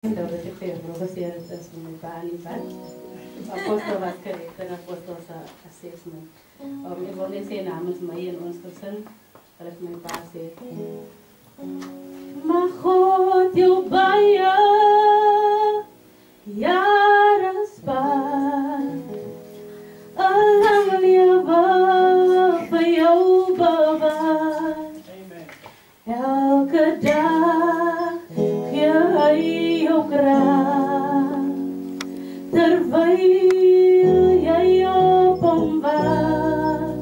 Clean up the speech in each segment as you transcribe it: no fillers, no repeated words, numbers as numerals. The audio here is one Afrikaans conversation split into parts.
Dovrete Pedro, così era Balibat. Apostel wat gereken, apostels assessment. Ik wil net zeggen namens mij en ons gezin, dat ik mijn pa zeg. Maar God, jou baie jare spaar. Lang lewe vir jou bewaar. Elke dag gee hy jou graag. Terwyl jy op hom wag.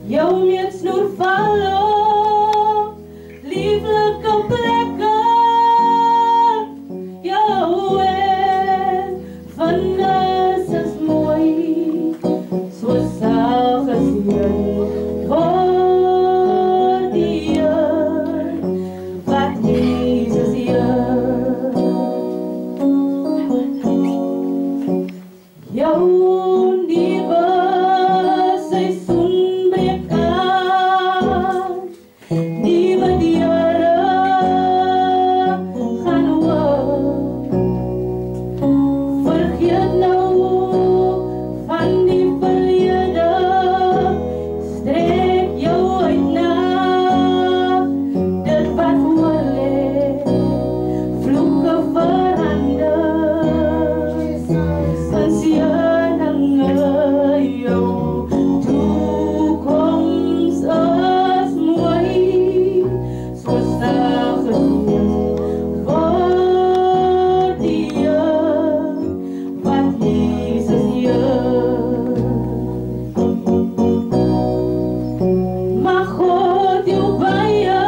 Jou meetsnoer val op lieflike plekke. Jou vannis is mooi, so sal gesien word die eer wat Jesus eer. Jou nuwe seisoen breek aan, nuwe deure gaan oop. Vergeet nou van die verlede, strek jou uit na dit wat voor lê. Vloeke verander, jou toekoms is mooi, so sal gesien word die eer wat Jesus eer. Maar God jou baie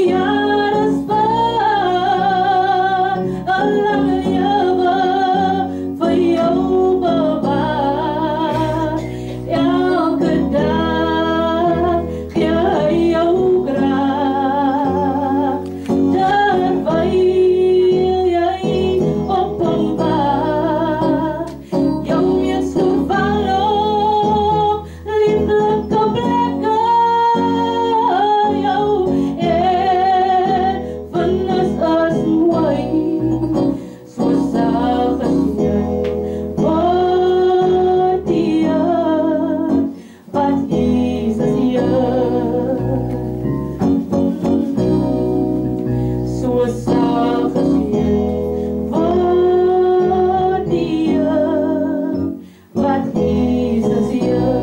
jare spaar, 'n lang lewe vir jou bewaar. Elke dag gee hy jou graag. Terwyl jy op hom wag. Jou meetsnoer val op lieflike plekke. Jou erfenis is mooi, so sal gesien word die eer wat Jesus eer. So sal gesien word die eer wat Jesus eer.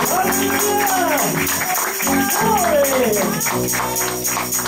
Hallelujah! Glory!